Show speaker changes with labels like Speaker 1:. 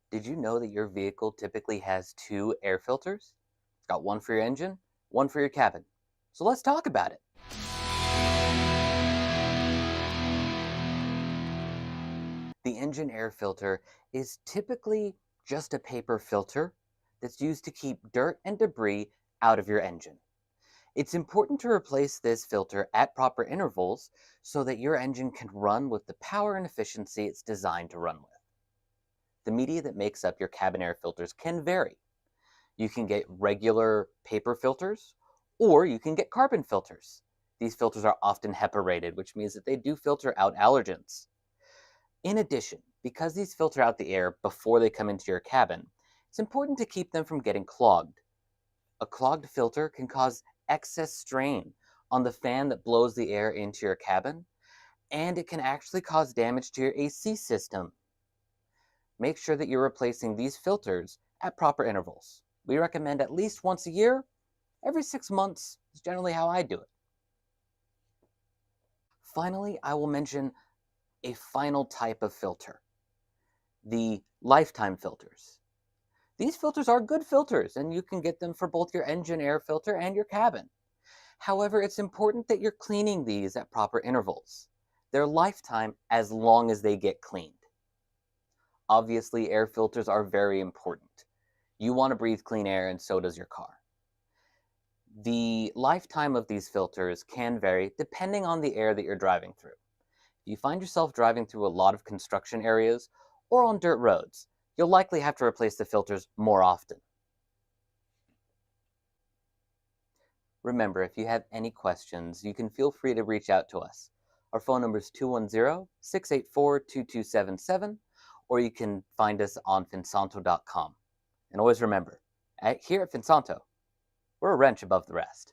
Speaker 1: Did you know that your vehicle typically has two air filters? It's got one for your engine, one for your cabin. So let's talk about it. The engine air filter is typically just a paper filter that's used to keep dirt and debris out of your engine. It's important to replace this filter at proper intervals so that your engine can run with the power and efficiency it's designed to run with. The media that makes up your cabin air filters can vary. You can get regular paper filters, or you can get carbon filters. These filters are often HEPA rated, which means that they do filter out allergens. In addition, because these filter out the air before they come into your cabin, it's important to keep them from getting clogged. A clogged filter can cause excess strain on the fan that blows the air into your cabin, and it can actually cause damage to your AC system. Make sure that you're replacing these filters at proper intervals. We recommend at least once a year. Every 6 months is generally how I do it. Finally, I will mention a final type of filter, the lifetime filters. These filters are good filters, and you can get them for both your engine air filter and your cabin. However, it's important that you're cleaning these at proper intervals. Their lifetime as long as they get cleaned. Obviously, air filters are very important. You want to breathe clean air, and so does your car. The lifetime of these filters can vary depending on the air that you're driving through. If you find yourself driving through a lot of construction areas or on dirt roads, you'll likely have to replace the filters more often. Remember, if you have any questions, you can feel free to reach out to us. Our phone number is 210-684-2277, or you can find us on finsanto.com. And always remember, here at Finsanto, we're a wrench above the rest.